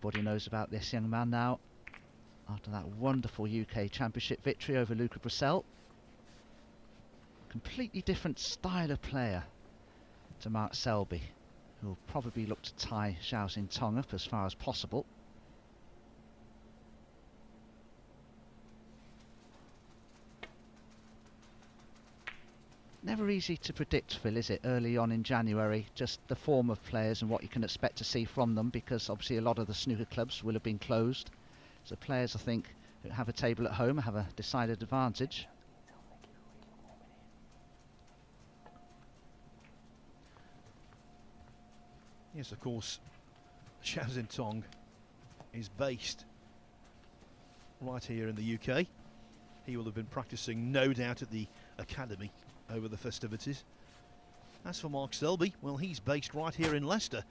Everybody knows about this young man now, after that wonderful UK Championship victory over Luca Brissell. Completely different style of player to Mark Selby, who will probably look to tie ZHAO XINTONG up as far as possible. Never easy to predict, Phil, is it, early on in January, just the form of players and what you can expect to see from them, because obviously a lot of the snooker clubs will have been closed. So players, I think, who have a table at home have a decided advantage. Yes, of course, ZHAO XINTONG is based right here in the UK. He will have been practicing, no doubt, at the academy over the festivities. As for Mark Selby, well, he's based right here in Leicester.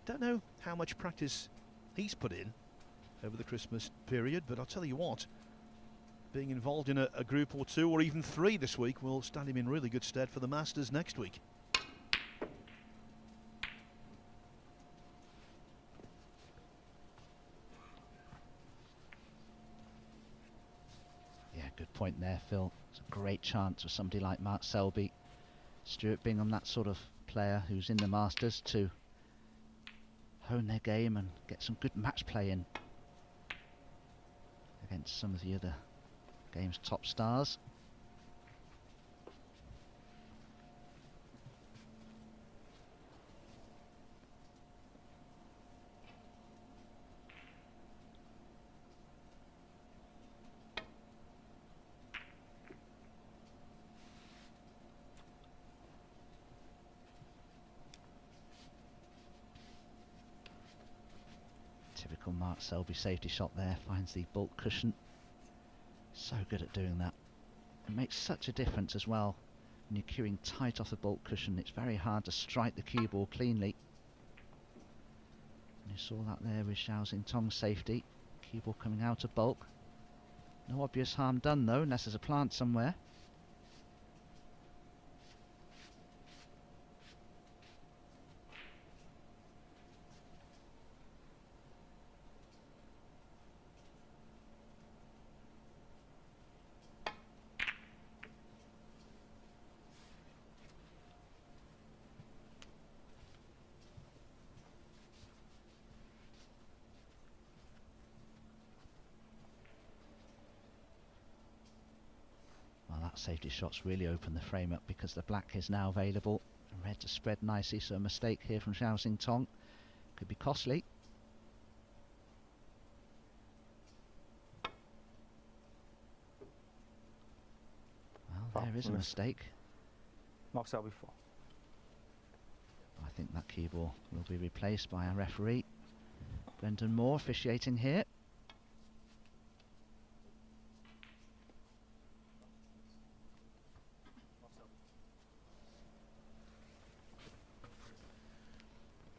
Don't know how much practice he's put in over the Christmas period, but I'll tell you what, being involved in a group or two or even three this week will stand him in really good stead for the Masters next week. Yeah, good point there, Phil. It's a great chance for somebody like Mark Selby, Stuart Bingham, that sort of player who's in the Masters, to hone their game and get some good match play in against some of the other game's top stars. Typical Mark Selby safety shot there, finds the bulk cushion. So good at doing that. It makes such a difference as well when you're cueing tight off the bulk cushion. It's very hard to strike the cue ball cleanly. And you saw that there with ZHAO XINTONG's safety. Cue ball coming out of bulk. No obvious harm done though, unless there's a plant somewhere. Safety shots really open the frame up because the black is now available and red to spread nicely, so a mistake here from ZHAO XINTONG could be costly. Well, there is a mistake. Mark Selby 4. I think that cue ball will be replaced by our referee Brendan Moore officiating here.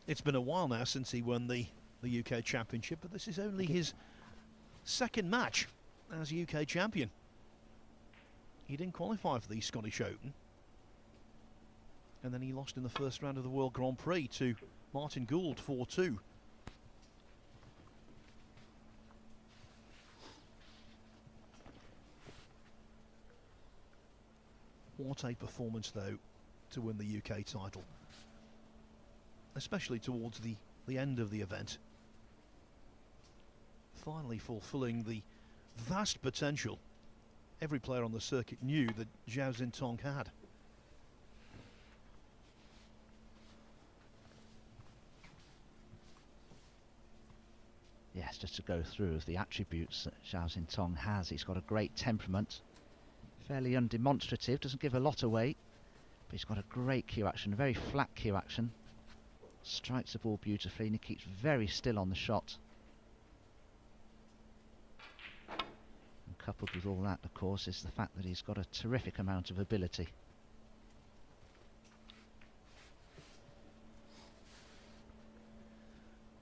It's been a while now since he won the UK Championship, but this is only his second match as UK champion. He didn't qualify for the Scottish Open, and then he lost in the first round of the World Grand Prix to Martin Gould 4-2. What a performance, though, to win the UK title, especially towards the end of the event. Finally fulfilling the vast potential every player on the circuit knew that ZHAO XINTONG had. Yes, just to go through the attributes that ZHAO XINTONG has. He's got a great temperament, fairly undemonstrative, doesn't give a lot away, but he's got a great cue action, a very flat cue action. Strikes the ball beautifully and he keeps very still on the shot. And coupled with all that, of course, is the fact that he's got a terrific amount of ability.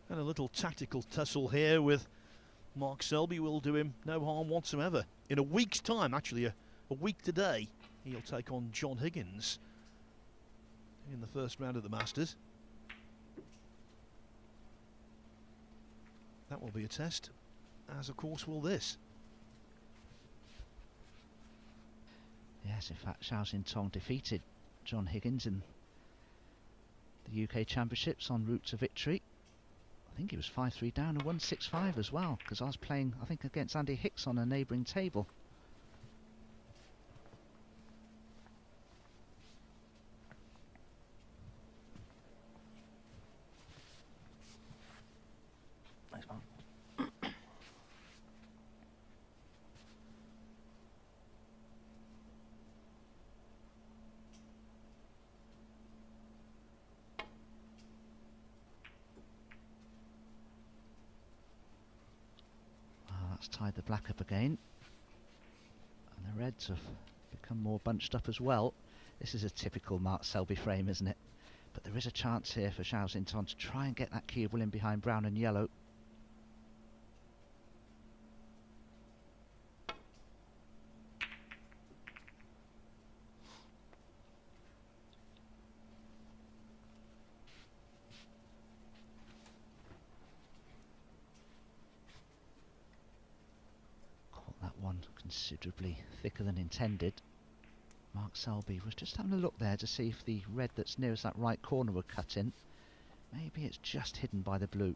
And a little tactical tussle here with Mark Selby will do him no harm whatsoever. In a week's time, actually a week today, he'll take on John Higgins in the first round of the Masters. That will be a test, as of course will this. Yes, in fact, ZHAO XINTONG defeated John Higgins in the UK Championships en route to victory. I think he was 5-3 down and won 6-5 as well, because I was playing, I think, against Andy Hicks on a neighbouring table. Thanks, man. That's tied the black up again, and the reds have become more bunched up as well. This is a typical Mark Selby frame, isn't it? But there is a chance here for ZHAO XINTONG to try and get that cube in behind brown and yellow. One considerably thicker than intended. Mark Selby was just having a look there to see if the red that's nearest that right corner would cut in. Maybe it's just hidden by the blue.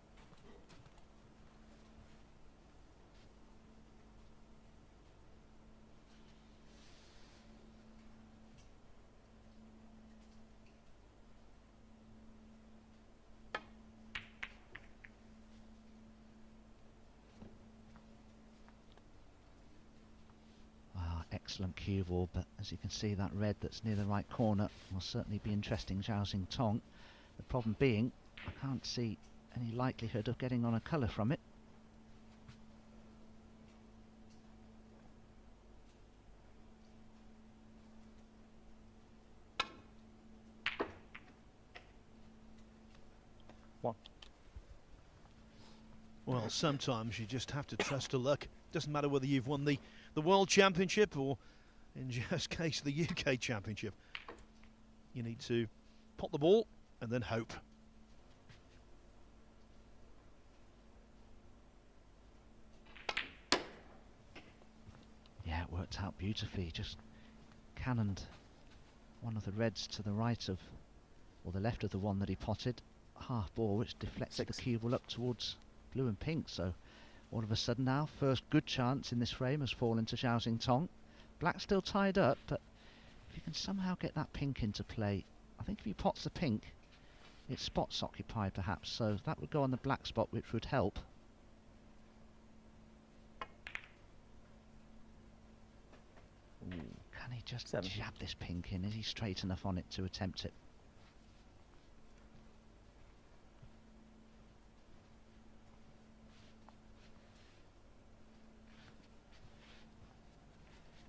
Excellent cue ball, but as you can see, that red that's near the right corner will certainly be interesting ZHAO XINTONG. The problem being, I can't see any likelihood of getting on a colour from it. One. Well, sometimes you just have to trust to luck. Doesn't matter whether you've won the World Championship or, in Zhao's case, the UK Championship. You need to pot the ball and then hope. Yeah, it worked out beautifully. Just cannoned one of the reds to the right of, or the left of the one that he potted. Half ball, which deflected the cue ball up towards blue and pink. So all of a sudden now, first good chance in this frame has fallen to ZHAO XINTONG. Black still tied up, but if you can somehow get that pink into play, I think if he pots the pink, it's spots occupied perhaps, so that would go on the black spot, which would help. Ooh, can he just jab this pink in? Is he straight enough on it to attempt it?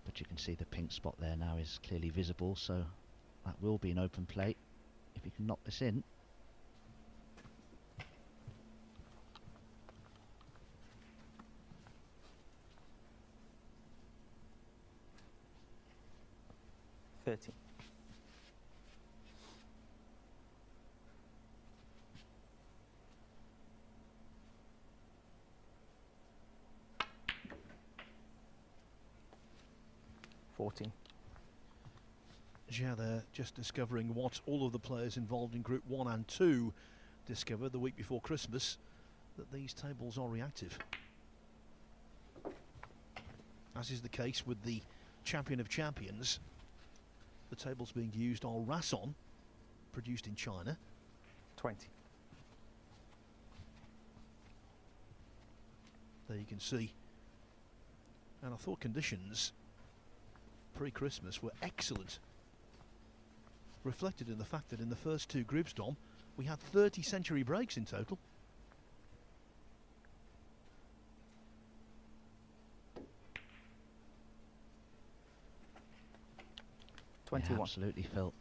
But you can see the pink spot there now is clearly visible, so that will be an open play if he can knock this in. $30. $14. Yeah, they're just discovering what all of the players involved in Group 1 and 2 discovered the week before Christmas, that these tables are reactive. As is the case with the Champion of Champions, the tables being used are Rason, produced in China. 20. There you can see. And I thought conditions pre-Christmas were excellent, reflected in the fact that in the first two groups, Dom, we had 30 century breaks in total. Yeah, absolutely, Phil.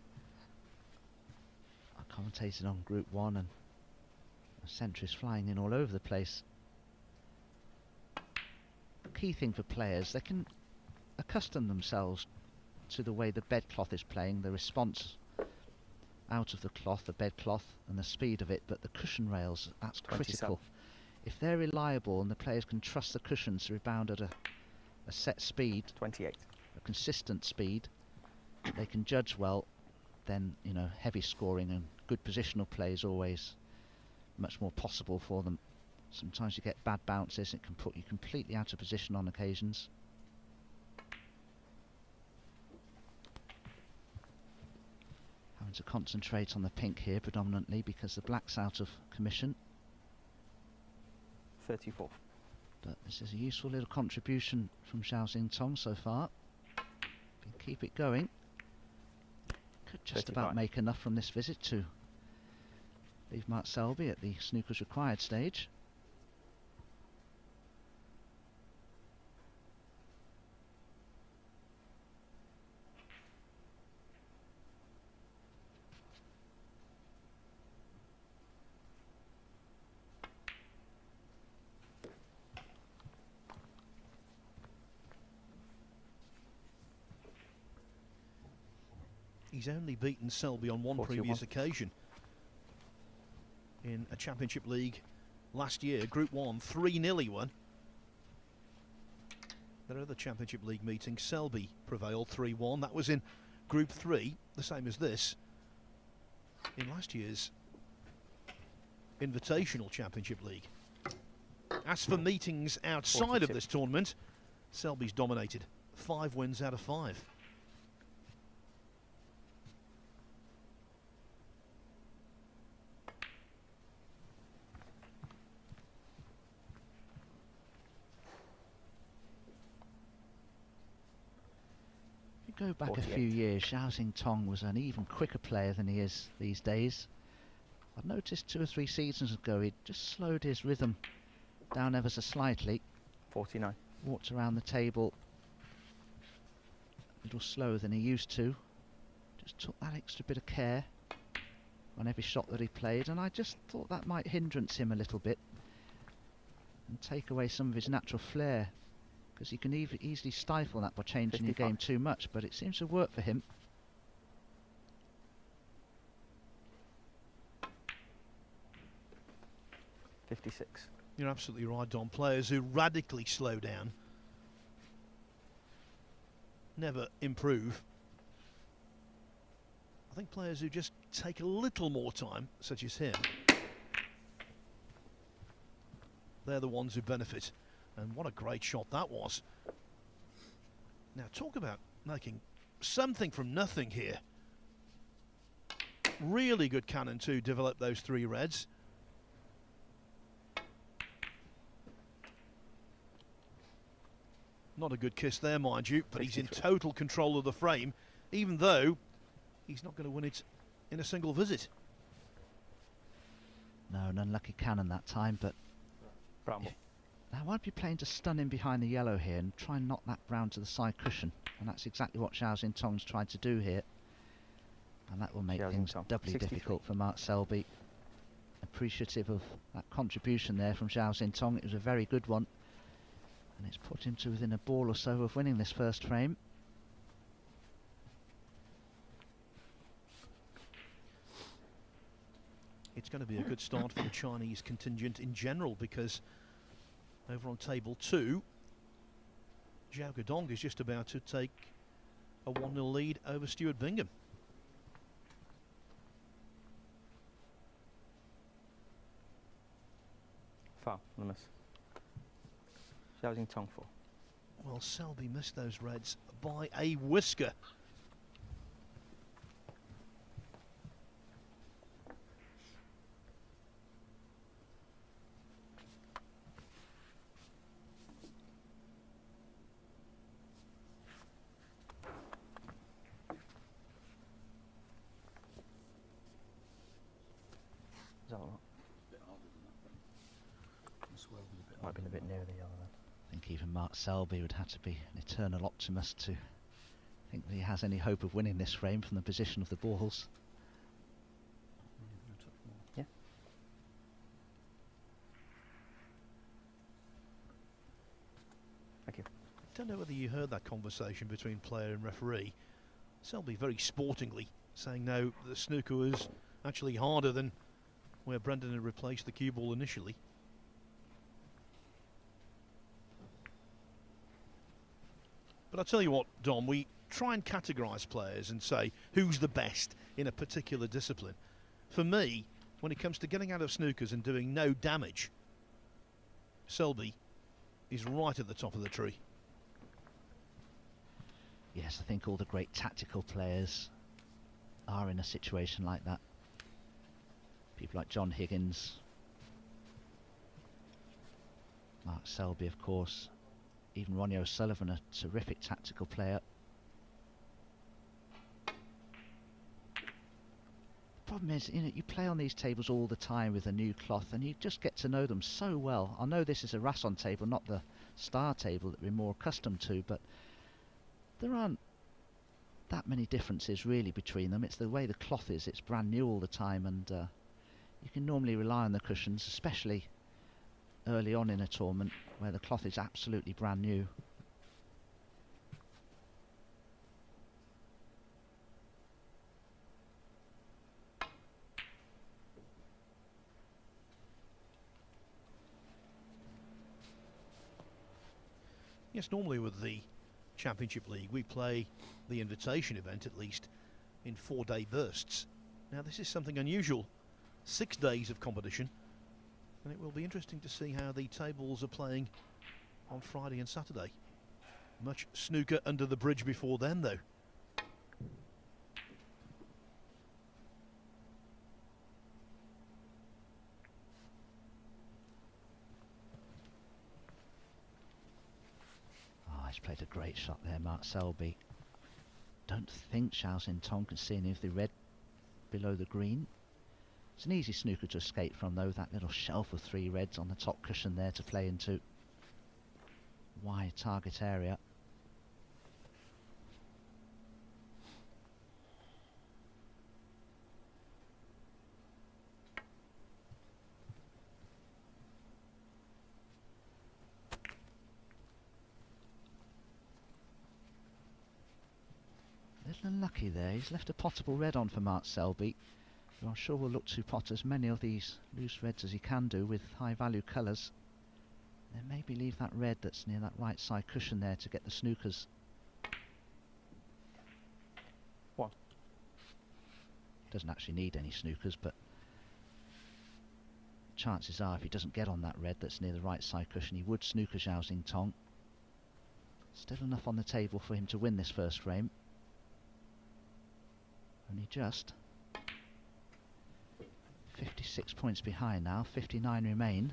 I commentated on Group 1 and the centuries flying in all over the place. The key thing for players, they can accustom themselves to the way the bedcloth is playing, the response out of the cloth, the bedcloth, and the speed of it, but the cushion rails, that's critical. if they're reliable and the players can trust the cushions to rebound at a set speed, 28. a consistent speed, they can judge well, then, you know, heavy scoring and good positional play is always much more possible for them. Sometimes you get bad bounces, it can put you completely out of position on occasions. Having to concentrate on the pink here predominantly because the black's out of commission. 34. But this is a useful little contribution from ZHAO XINTONG so far. If you keep it going, could just 35. about make enough from this visit to leave Mark Selby at the snooker's required stage. He's only beaten Selby on one 41. previous occasion in a Championship League last year. Group 1, 3-0 he won. There are other Championship League meetings. Selby prevailed 3-1. That was in Group 3, the same as this, in last year's Invitational Championship League. As for meetings outside 42. of this tournament, Selby's dominated. 5 wins out of 5. Go back 48. a few years, ZHAO XINTONG was an even quicker player than he is these days. I've noticed 2 or 3 seasons ago he'd just slowed his rhythm down ever so slightly. 49. Walked around the table a little slower than he used to. Just took that extra bit of care on every shot that he played, and I just thought that might hindrance him a little bit and take away some of his natural flair, because you can easily stifle that by changing your 55. game too much, but it seems to work for him. $56. You're absolutely right, Don. Players who radically slow down never improve. I think players who just take a little more time, such as him, they're the ones who benefit. And what a great shot that was. Now talk about making something from nothing here. Really good cannon to develop those 3 reds. Not a good kiss there, mind you, but he's in 63. total control of the frame, even though he's not going to win it in a single visit. No, an unlucky cannon that time, but Bramble. now I'd be playing to stun him behind the yellow here and try and knock that round to the side cushion, and that's exactly what ZHAO XINTONG's tried to do here, and that will make ZHAO things XINTONG, doubly 63. difficult for Mark Selby. Appreciative of that contribution there from ZHAO XINTONG. It was a very good one, and it's put him to within a ball or so of winning this first frame. It's going to be a good start for the Chinese contingent in general, because over on table 2, ZHAO XINTONG is just about to take a 1-0 lead over Stuart Bingham. Foul. On the miss. ZHAO XINTONG 4. Well, Selby missed those reds by a whisker. Is that all right? Might have been a bit near the yellow then. I think even Mark Selby would have to be an eternal optimist to think that he has any hope of winning this frame from the position of the balls. Yeah. Thank you. Don't know whether you heard that conversation between player and referee. Selby very sportingly saying no, the snooker was actually harder than where Brendan had replaced the cue ball initially. But I'll tell you what, Dom, we try and categorise players and say who's the best in a particular discipline. For me, when it comes to getting out of snookers and doing no damage, Selby is right at the top of the tree. Yes, I think all the great tactical players are in a situation like that. People like John Higgins, Mark Selby, of course, even Ronnie O'Sullivan, a terrific tactical player. The problem is, you know, you play on these tables all the time with a new cloth and you just get to know them so well. I know this is a Rasson table, not the star table that we're more accustomed to, but there aren't that many differences really between them. It's the way the cloth is, it's brand new all the time, and you can normally rely on the cushions, especially early on in a tournament where the cloth is absolutely brand new. Yes, normally with the Championship League we play the invitation event at least in 4-day bursts. Now this is something unusual, 6 days of competition, and it will be interesting to see how the tables are playing on Friday and Saturday. Much snooker under the bridge before then though. He's played a great shot there, Mark Selby. Don't think ZHAO XINTONG can see any of the red below the green. It's an easy snooker to escape from though, that little shelf of 3 reds on the top cushion there to play into. Wide target area. A little unlucky there, he's left a potable red on for Mark Selby, who I'm sure will look to pot as many of these loose reds as he can do with high value colours. Then maybe leave that red that's near that right side cushion there to get the snookers. One. Doesn't actually need any snookers, but chances are if he doesn't get on that red that's near the right side cushion, he would snooker ZHAO XINTONG. Still enough on the table for him to win this first frame. Only just 56 points behind now, 59 remain.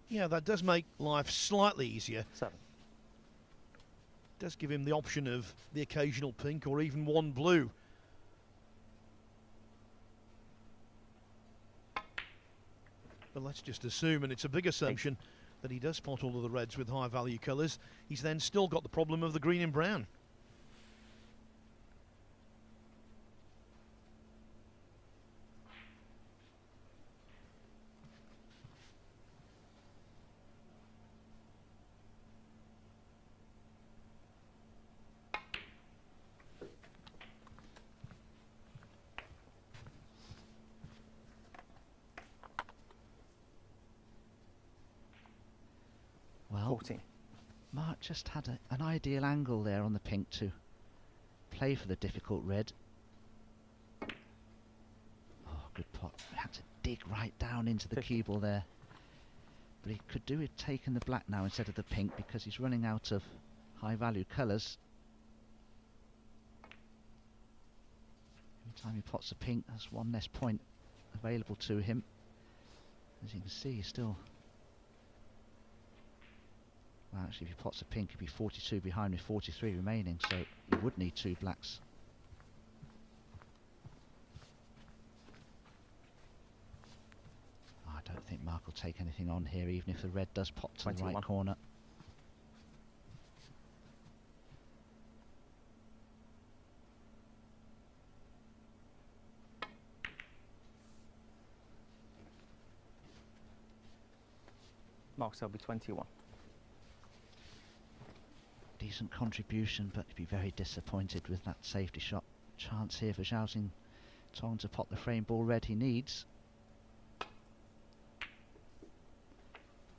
Yeah, that does make life slightly easier. 7. Does give him the option of the occasional pink or even one blue. But let's just assume, and it's a big assumption, that he does spot all of the reds with high value colours. He's then still got the problem of the green and brown. Well, 14. Mark just had an ideal angle there on the pink to play for the difficult red. Oh, good pot. He had to dig right down into the 50. cue ball there. But he could do with taking the black now instead of the pink because he's running out of high value colours. Every time he pots a pink, that's one less point available to him. As you can see, he's still... Well, actually, if he pots a pink, he'd be 42 behind with 43 remaining, so he would need 2 blacks. I don't think Mark will take anything on here, even if the red does pop to 21. the right corner. Mark Selby 21. Decent contribution, but he'd be very disappointed with that safety shot. Chance here for ZHAO XINTONG to pop the frame ball red he needs.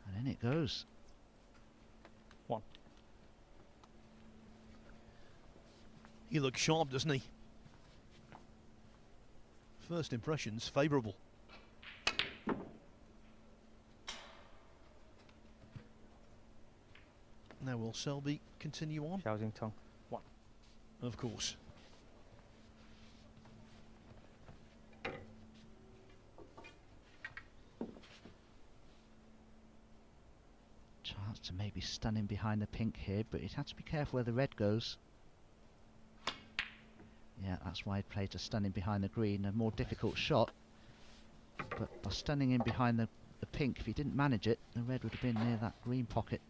And in it goes. 1. He looks sharp, doesn't he? First impressions favourable. Now will Selby continue on? ZHAO XINTONG 1. Of course. Chance to maybe stun him behind the pink here, but he'd have to be careful where the red goes. Yeah, that's why he'd play to stun him behind the green. A more difficult shot. But by stunning him behind the pink, if he didn't manage it, the red would have been near that green pocket.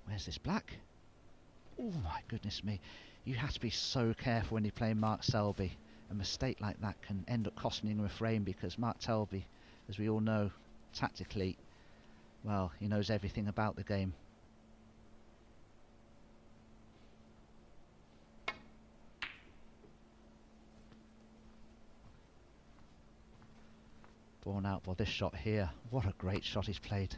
Where's this black? Oh my goodness me. You have to be so careful when you're playing Mark Selby. A mistake like that can end up costing him a frame, because Mark Selby, as we all know, tactically, well, he knows everything about the game. Borne out by this shot here. What a great shot he's played.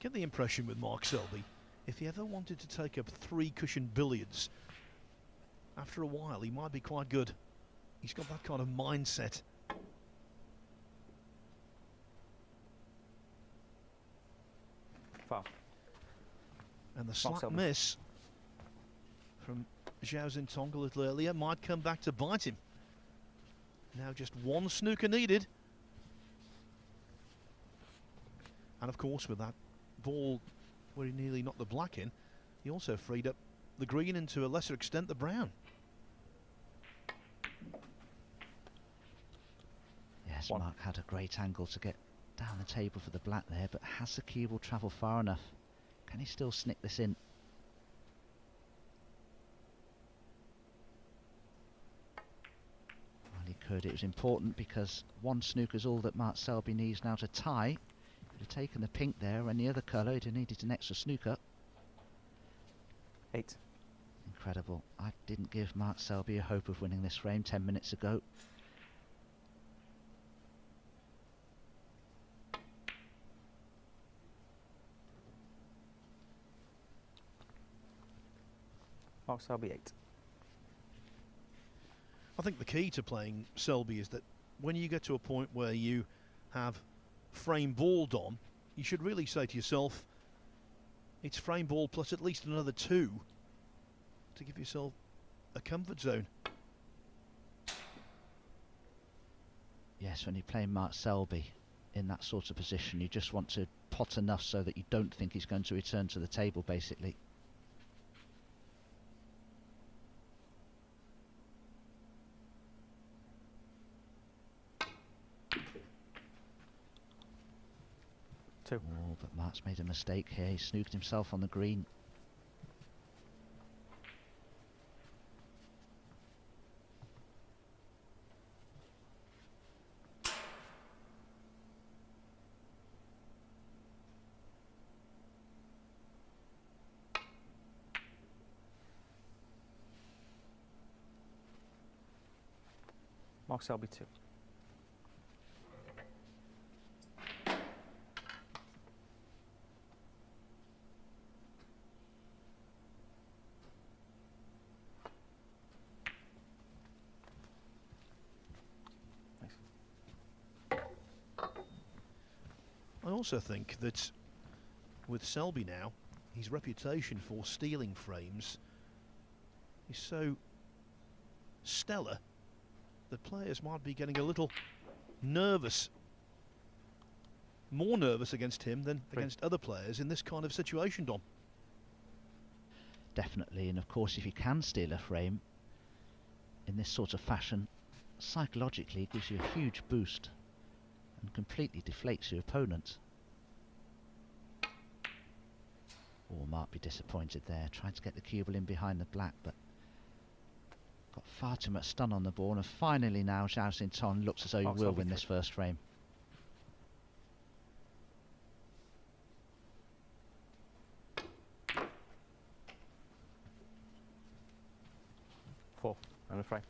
Get the impression with Mark Selby, if he ever wanted to take up 3-cushion billiards, after a while he might be quite good. He's got that kind of mindset. Foul. And the Mark slap Selby. miss from ZHAO XINTONG a little earlier might come back to bite him. Now just one snooker needed. And of course, with that ball where he nearly knocked the black in, he also freed up the green and to a lesser extent the brown. Yes, One. Mark had a great angle to get down the table for the black there, but has the cue will travel far enough? Can he still snick this in? Well, he could. It was important because one snooker's all that Mark Selby needs now to tie. He'd have taken the pink there, and the other colour he'd have needed an extra snooker. 8. Incredible. I didn't give Mark Selby a hope of winning this frame 10 minutes ago. Mark Selby 8. I think the key to playing Selby is that when you get to a point where you have frame ball on, you should really say to yourself, it's frame ball plus at least another 2 to give yourself a comfort zone. Yes, when you're playing Mark Selby in that sort of position, you just want to pot enough so that you don't think he's going to return to the table, basically. Two. Oh, but Mark's made a mistake here. He snooked himself on the green. Mark Selby 2. I also think that with Selby now, his reputation for stealing frames is so stellar that players might be getting a little nervous, more nervous against him than against other players in this kind of situation, Dom. Definitely, and of course if you can steal a frame in this sort of fashion, psychologically it gives you a huge boost and completely deflates your opponent. Or might be disappointed there, trying to get the cue ball in behind the black, but got far too much stun on the ball, and finally now ZHAO XINTONG looks as though he will win this first frame. 4 and a frame.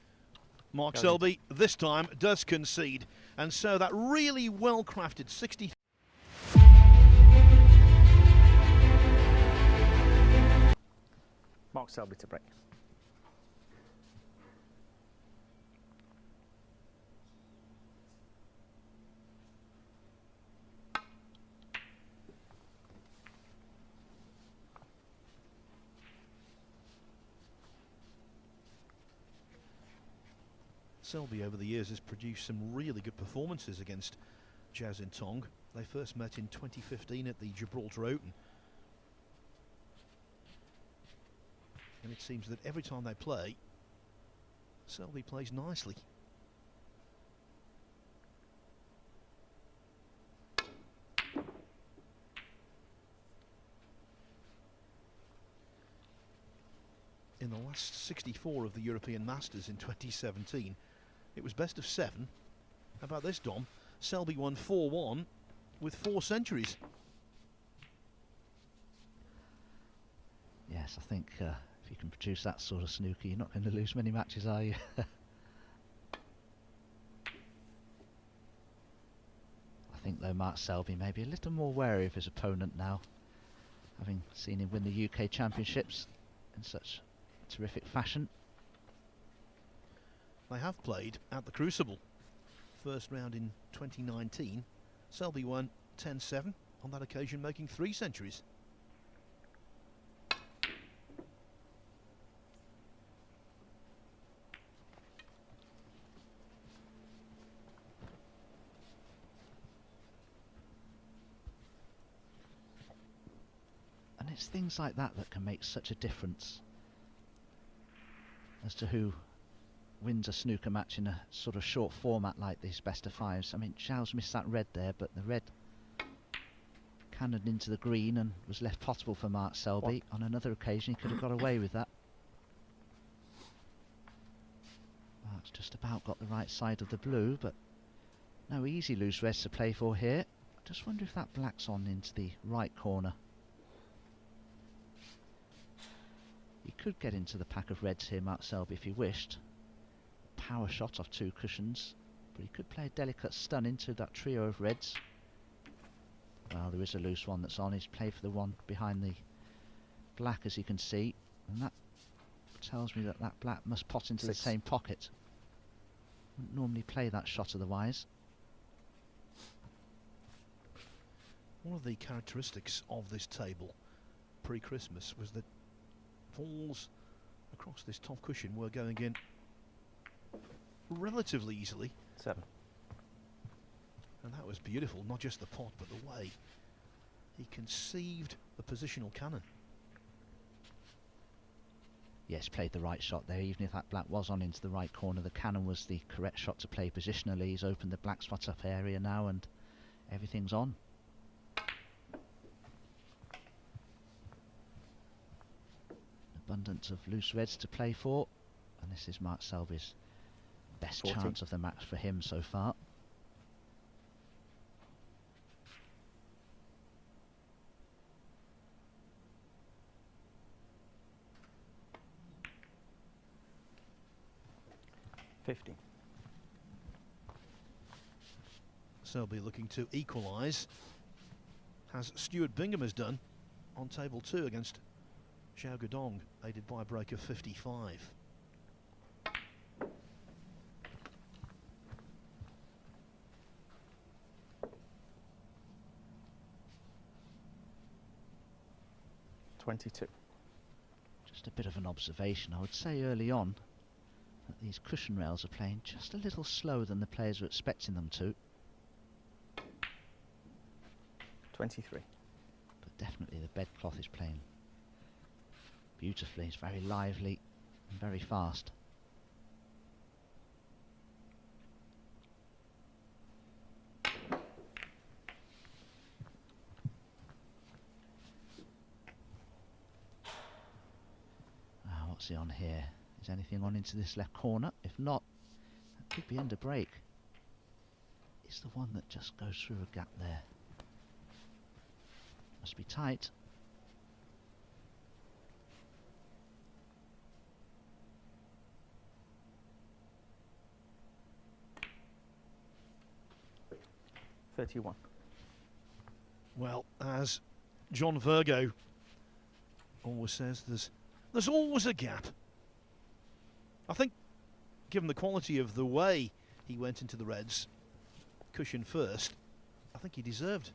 Mark Go Selby this time does concede, and so that really well-crafted 60. Mark Selby to break. Selby over the years has produced some really good performances against ZHAO XINTOng. They first met in 2015 at the Gibraltar Open. And it seems that every time they play, Selby plays nicely. In the last 64 of the European Masters in 2017, it was best of 7. How about this, Dom? Selby won 4-1 with 4 centuries. Yes, I think if you can produce that sort of snooker, you're not going to lose many matches, are you? I think, though, Mark Selby may be a little more wary of his opponent now, having seen him win the UK Championships in such terrific fashion. They have played at the Crucible. First round in 2019. Selby won 10-7, on that occasion making 3 centuries. And it's things like that that can make such a difference as to who wins a snooker match in a sort of short format like this best of 5s. I mean, ZHAO's missed that red there, but the red cannoned into the green and was left potable for Mark Selby. On another occasion he could have got away with that. Mark's just about got the right side of the blue, but no easy loose reds to play for here. I just wonder if that black's on into the right corner. He could get into the pack of reds here, Mark Selby, if he wished. Power shot off 2 cushions, but he could play a delicate stun into that trio of reds. Well, there is a loose one that's on. He's played for the one behind the black, as you can see, and that tells me that that black must pot into 6. the same pocket. Wouldn't normally play that shot otherwise. One of the characteristics of this table pre-Christmas was that balls across this top cushion were going in relatively easily. 7. And that was beautiful, not just the pot but the way he conceived the positional cannon. Yes, played the right shot there. Even if that black was on into the right corner, the cannon was the correct shot to play positionally. He's opened the black spot up area now and everything's on. Abundance of loose reds to play for, and this is Mark Selby's best 40. chance of the match for him so far. Selby looking to equalise, as Stuart Bingham has done on table 2 against ZHAO XINTOng, aided by a break of 55. Just a bit of an observation. I would say early on that these cushion rails are playing just a little slower than the players were expecting them to. 23. But definitely the bedcloth is playing beautifully. It's very lively and very fast. What's he on here? Is anything on into this left corner? If not, that could be under break. It's the one that just goes through a gap there. Must be tight. 31. Well, as John Virgo always says, there's always a gap. I think, given the quality of the way he went into the reds, cushion first, I think he deserved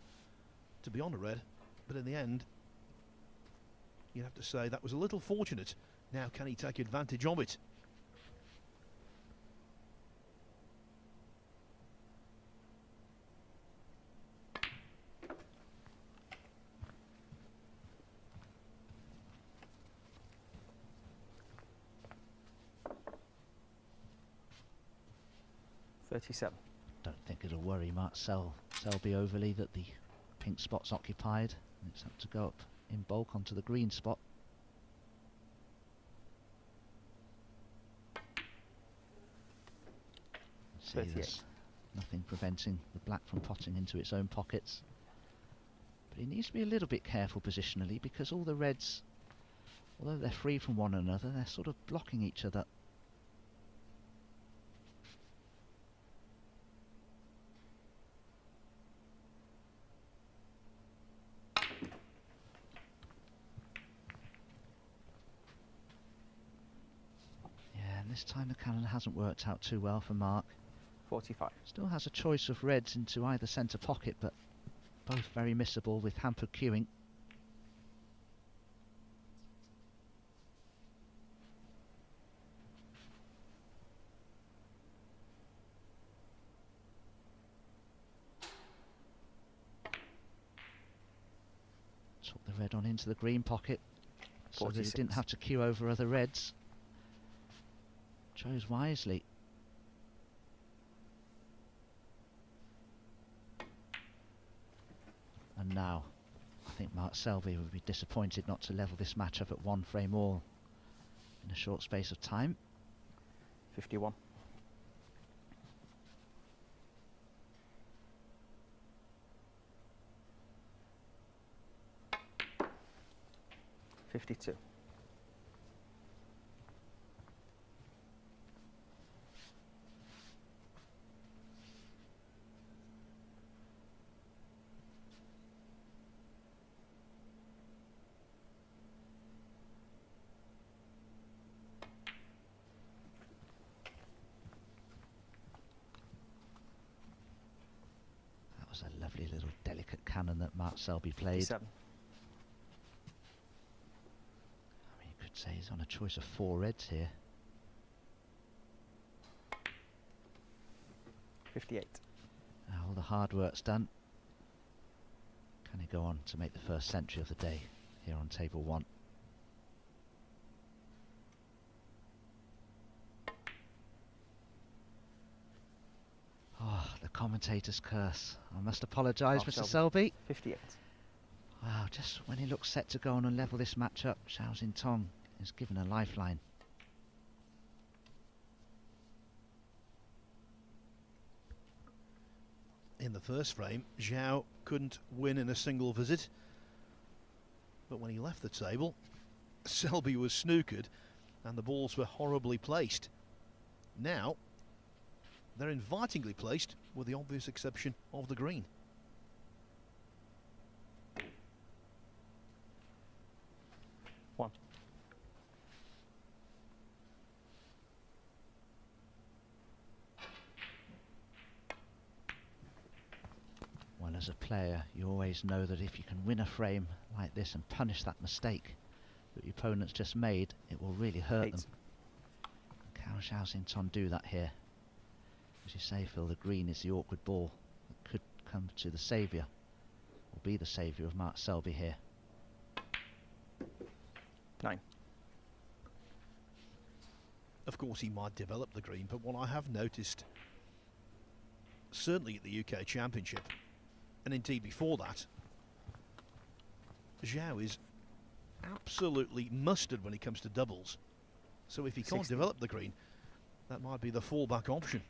to be on a red. But in the end, you'd have to say that was a little fortunate. Now, can he take advantage of it? Don't think it'll worry Mark Selby overly that the pink spot's occupied. It's up to go up in bulk onto the green spot. See, 38. there's nothing preventing the black from potting into its own pockets. But he needs to be a little bit careful positionally, because all the reds, although they're free from one another, they're sort of blocking each other. This time the cannon hasn't worked out too well for Mark. 45. Still has a choice of reds into either centre pocket, but both very missable with hampered queuing. Took the red on into the green pocket, so that he didn't have to queue over other reds. Chose wisely. And now, I think Mark Selby would be disappointed not to level this match up at one frame all in a short space of time. 51. $52. A lovely little delicate cannon that Mark Selby played. 57. I mean, you could say he's on a choice of 4 reds here. 58. Now all the hard work's done. Can he go on to make the first century of the day here on table 1? Oh, the commentator's curse. I must apologise, Mr. Selby. 58. Wow, just when he looks set to go on and level this match up, ZHAO XINTONG is given a lifeline. In the first frame, ZHAO couldn't win in a single visit. But when he left the table, Selby was snookered and the balls were horribly placed. Now, they're invitingly placed, with the obvious exception of the green. One. Well, as a player, you always know that if you can win a frame like this and punish that mistake that your opponent's just made, it will really hurt 8. them. Can ZHAO XINTONG do that here? As you say, Phil, the green is the awkward ball that could come to the saviour, or be the saviour of Mark Selby here. 9. Of course, he might develop the green, but what I have noticed, certainly at the UK Championship, and indeed before that, ZHAO is absolutely mustard when it comes to doubles. So if he can't 60. develop the green, that might be the fallback option.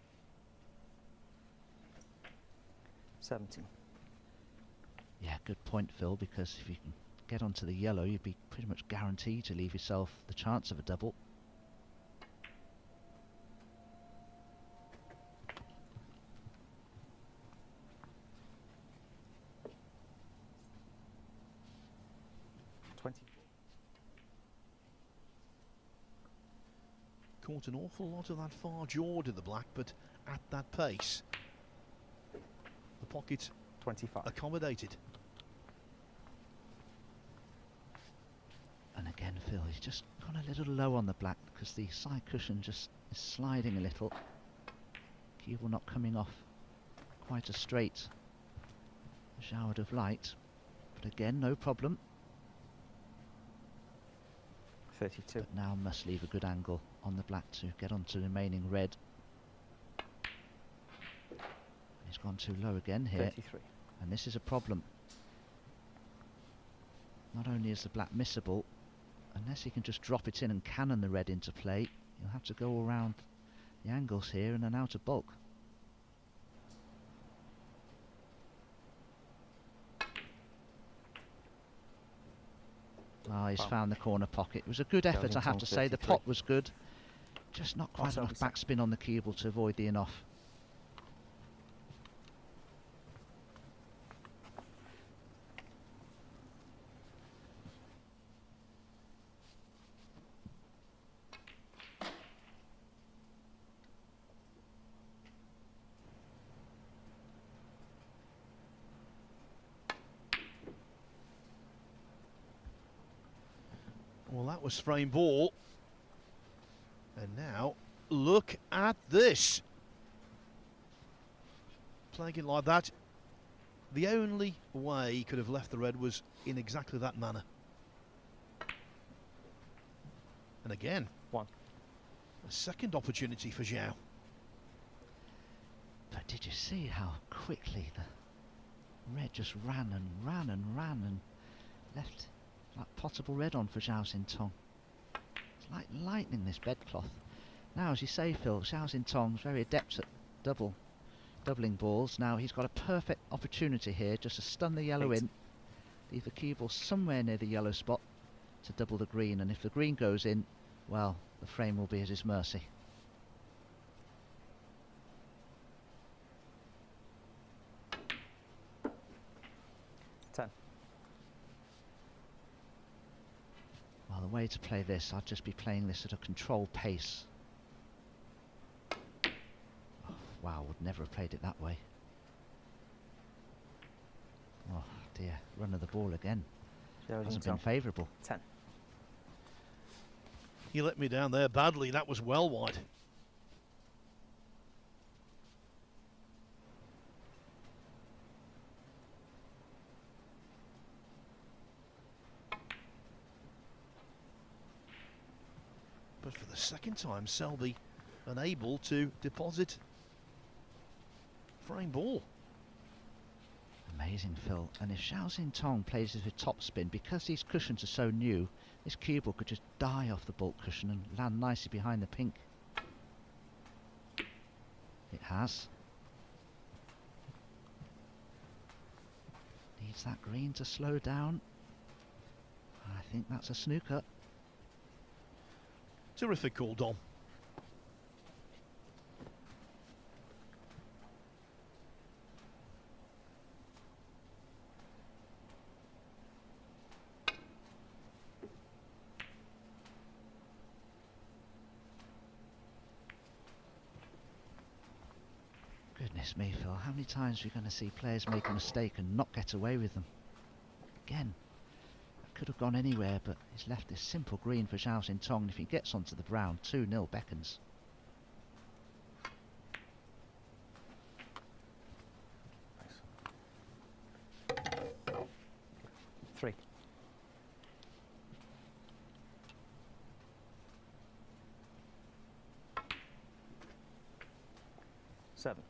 17. Yeah, good point, Phil, because if you can get onto the yellow, you'd be pretty much guaranteed to leave yourself the chance of a double. 20. Caught an awful lot of that far jaw to the black, but at that pace, the pocket 25. accommodated. And again, Phil, he's just gone a little low on the black because the side cushion just is sliding a little. Cue not coming off quite as straight as Zhao would have liked. But again, no problem. 32. But now must leave a good angle on the black to get onto remaining red. He's gone too low again here. 33. And this is a problem. Not only is the black missable, unless he can just drop it in and cannon the red into play, he'll have to go around the angles here and an outer bulk. Ah, he's found the corner pocket. It was a good effort, I have to say. The pot was good. Just not quite enough backspin on the cable to avoid the in-off. Well, that was frame ball. And now, look at this. Playing it like that, the only way he could have left the red was in exactly that manner. And again, a second opportunity for Zhao. But did you see how quickly the red just ran and ran and ran and left that potable red on for Zhao XINTOng? It's like lightning, this bedcloth. Now, as you say, Phil, Zhao XINTOng's very adept at doubling balls. Now he's got a perfect opportunity here just to stun the yellow in, leave the cue ball somewhere near the yellow spot to double the green, and if the green goes in, well, the frame will be at his mercy. Well, the way to play this, I'd just be playing this at a controlled pace. Oh, wow, would never have played it that way. Oh dear, run of the ball again. Hasn't been favourable. 10. He let me down there badly. That was well wide. But for the second time, Selby unable to deposit frame ball. Amazing, Phil. And if Zhao XINTOng plays this with topspin, because these cushions are so new, this cue ball could just die off the bulk cushion and land nicely behind the pink. It has. Needs that green to slow down. I think that's a snooker. Terrific call, Dom. Goodness me, Phil, how many times are we going to see players make a mistake and not get away with them? Again, that could have gone anywhere, but he's left this simple green for Zhao XINTOng. If he gets onto the brown, 2-0 beckons. Nice. 3. Seven.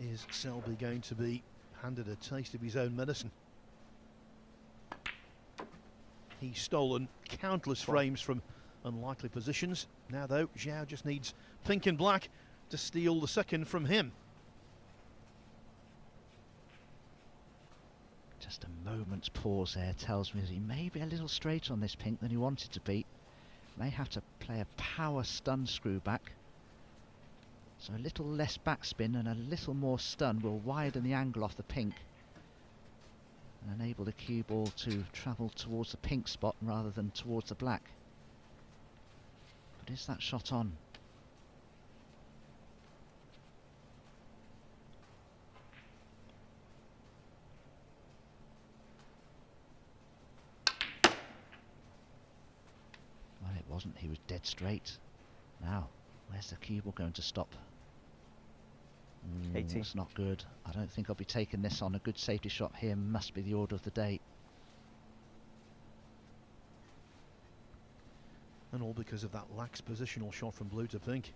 Is Selby going to be handed a taste of his own medicine? He's stolen countless frames from unlikely positions. Now though, Zhao just needs pink and black to steal the second from him. Just a moment's pause there tells me that he may be a little straighter on this pink than he wanted to be. May have to play a power stun screw back. So a little less backspin and a little more stun will widen the angle off the pink. and enable the cue ball to travel towards the pink spot rather than towards the black. But is that shot on? Well, it wasn't. He was dead straight. Now, where's the cue ball going to stop? 80. It's not good. I don't think I'll be taking this on. A good safety shot here must be the order of the day. And all because of that lax positional shot from blue to pink.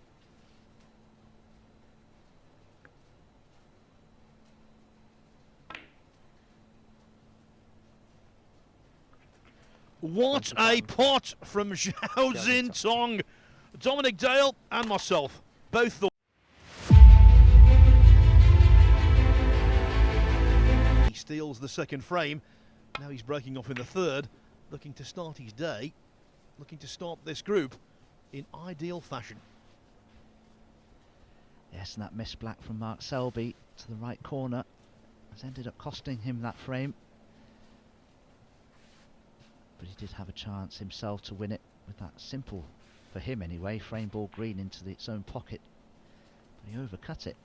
What a pot from ZHAO XINTOng! Dominic Dale and myself both thought he steals the second frame. Now he's breaking off in the third, looking to start his day, looking to start this group in ideal fashion. Yes, and that missed black from Mark Selby to the right corner has ended up costing him that frame. But he did have a chance himself to win it with that simple, for him anyway, frame ball green into its own pocket. But he overcut it.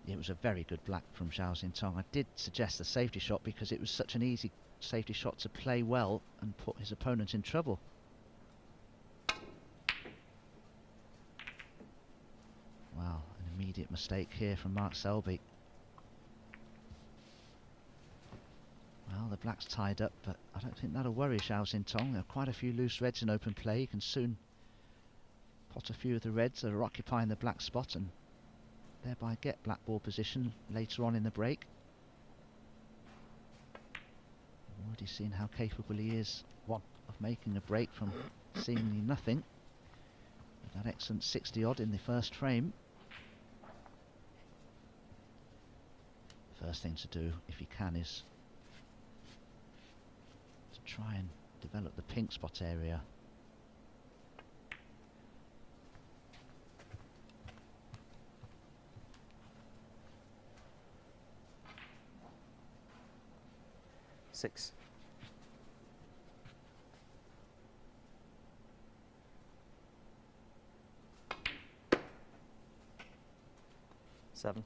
It was a very good black from ZHAO XINTOng. I did suggest the safety shot because it was such an easy safety shot to play well and put his opponent in trouble. Wow, an immediate mistake here from Mark Selby. Well, the black's tied up, but I don't think that'll worry ZHAO XINTOng. There are quite a few loose reds in open play. He can soon pot a few of the reds that are occupying the black spot and thereby get black ball position later on in the break. Already seen how capable he is of making a break from seemingly nothing. With that excellent 60 odd in the first frame. First thing to do, if he can, is to try and develop the pink spot area. Six. Seven.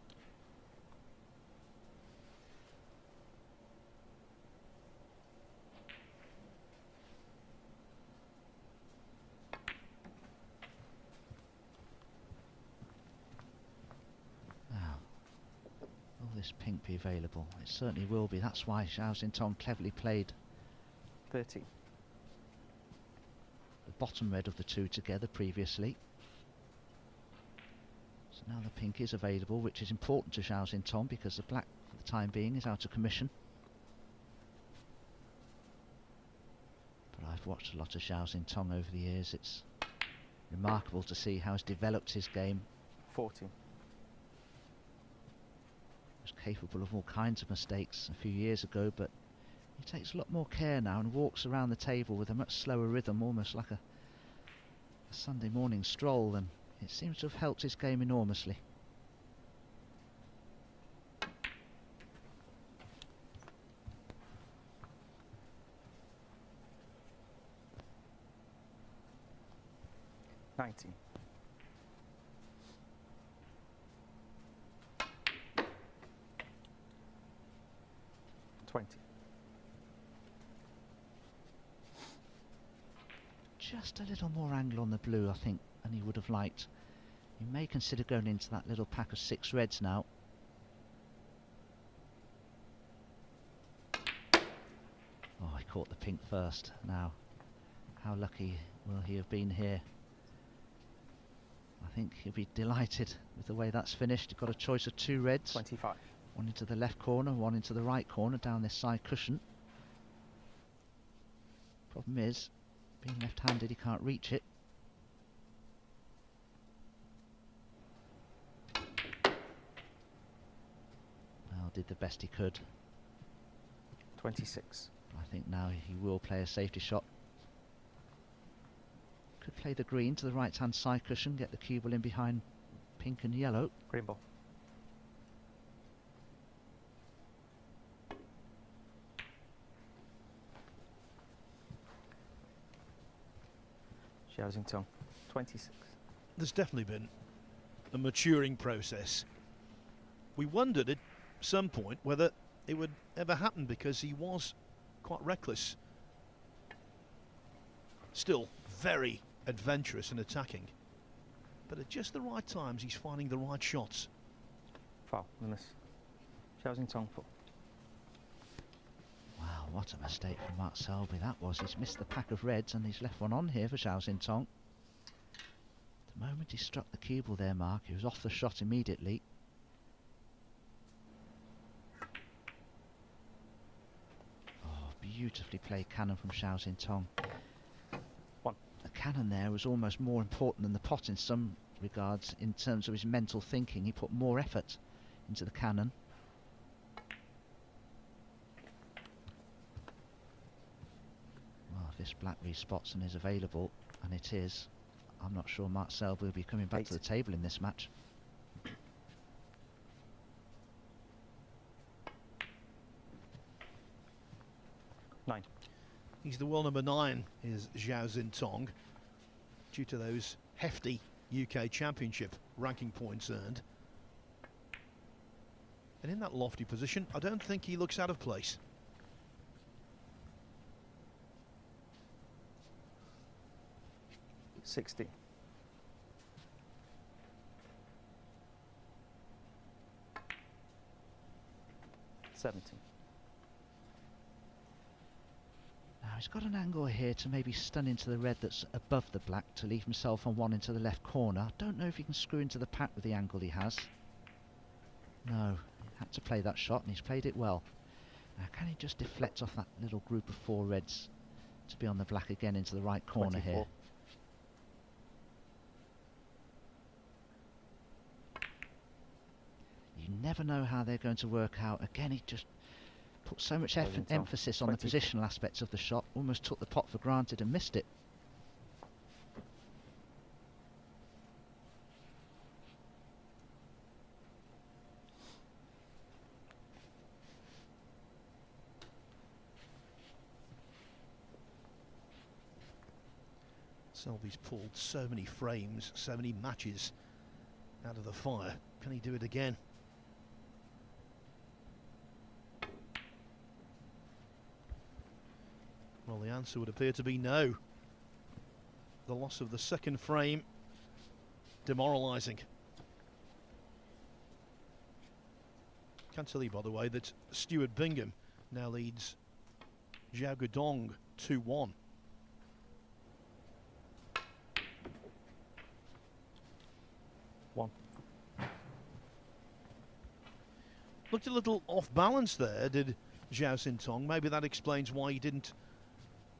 This pink be available? It certainly will be. That's why ZHAO XINTOng cleverly played 30. the bottom red of the two together previously. So now the pink is available, which is important to ZHAO XINTOng because the black for the time being is out of commission. But I've watched a lot of ZHAO XINTOng over the years. It's remarkable to see how he's developed his game. 40. Was capable of all kinds of mistakes a few years ago, but he takes a lot more care now and walks around the table with a much slower rhythm, almost like a Sunday morning stroll, and it seems to have helped his game enormously. $90. 20. Just a little more angle on the blue, I think, than he would have liked. He may consider going into that little pack of 6 reds now. Oh, he caught the pink first. Now, how lucky will he have been here? I think he'll be delighted with the way that's finished. He's got a choice of 2 reds. 25. One into the left corner, one into the right corner, down this side cushion. Problem is, being left-handed, he can't reach it. Well, did the best he could. 26. I think now he will play a safety shot. Could play the green to the right-hand side cushion, get the cue ball in behind pink and yellow. Green ball. ZHAO XINTONG. 26. There's definitely been a maturing process. We wondered at some point whether it would ever happen because he was quite reckless. Still very adventurous and attacking. But at just the right times, he's finding the right shots. Foul. The miss. ZHAO XINTONG 4. Wow, what a mistake from Mark Selby that was. He's missed the pack of reds and he's left one on here for ZHAO XINTONG. The moment he struck the cue ball there, Mark, he was off the shot immediately. Oh, beautifully played cannon from ZHAO XINTONG. 1. The cannon there was almost more important than the pot in some regards in terms of his mental thinking. He put more effort into the cannon. Well, if this black respots and is available, and it is, I'm not sure Mark Selby will be coming back 8. to the table in this match. Nine. He's the world number 9, is ZHAO XINTONG, due to those hefty UK Championship ranking points earned. And in that lofty position, I don't think he looks out of place. $60. $70. Now he's got an angle here to maybe stun into the red that's above the black to leave himself on one into the left corner. I don't know if he can screw into the pack with the angle he has. No, he had to play that shot and he's played it well. Now can he just deflect off that little group of 4 reds to be on the black again into the right corner 24. here? You never know how they're going to work out. Again, he just put so much emphasis on the 24. positional aspects of the shot, almost took the pot for granted and missed it. Selby's pulled so many frames, so many matches out of the fire. Can he do it again? Well, the answer would appear to be no. The loss of the second frame, demoralising. Can tell you, by the way, that Stuart Bingham now leads ZHAO XINTONG 2-1. Looked a little off balance there, did ZHAO XINTONG. Maybe that explains why he didn't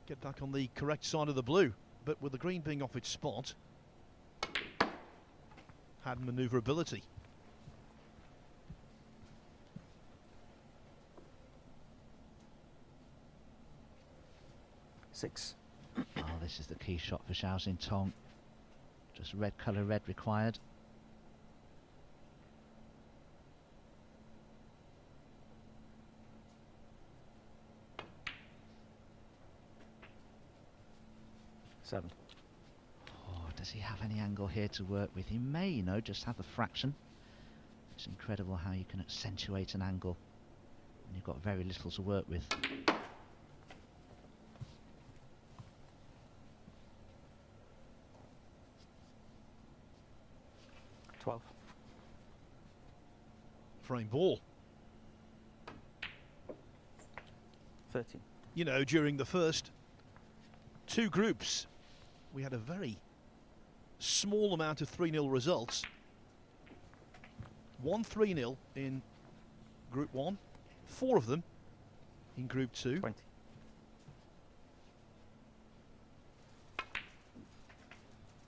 get back on the correct side of the blue. But with the green being off its spot, had manoeuvrability. $6. Oh, this is the key shot for ZHAO XINTONG. Just red colour red required. $7. Oh, does he have any angle here to work with? He may, you know, just have a fraction. It's incredible how you can accentuate an angle when you've got very little to work with. $12. Frame ball. 13. You know, during the first 2 groups, we had a very small amount of 3-0 results. 1 3-0 in Group 1, 4 of them in Group 2. 20.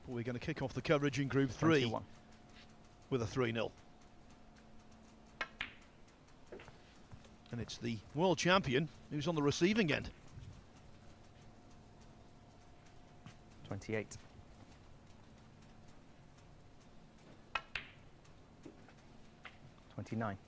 We're going to kick off the coverage in Group 3 21. with a 3-0. And it's the world champion who's on the receiving end. 28. 29. 30.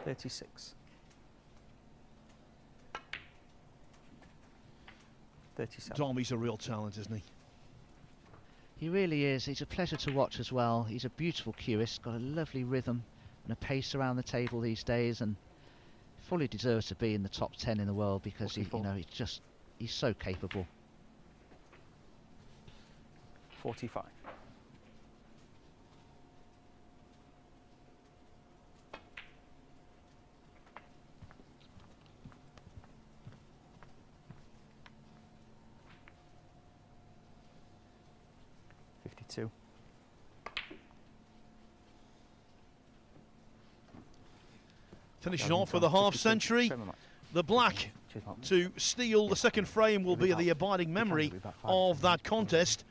36. 37. Domy's a real talent, isn't he? He really is. He's a pleasure to watch as well. He's a beautiful cueist, got a lovely rhythm and a pace around the table these days, and fully deserves to be in the top 10 in the world because he, you 44. know, he's so capable. 45. Two. Finishing off for the half century, the black to steal the second frame will be the abiding memory of that contest.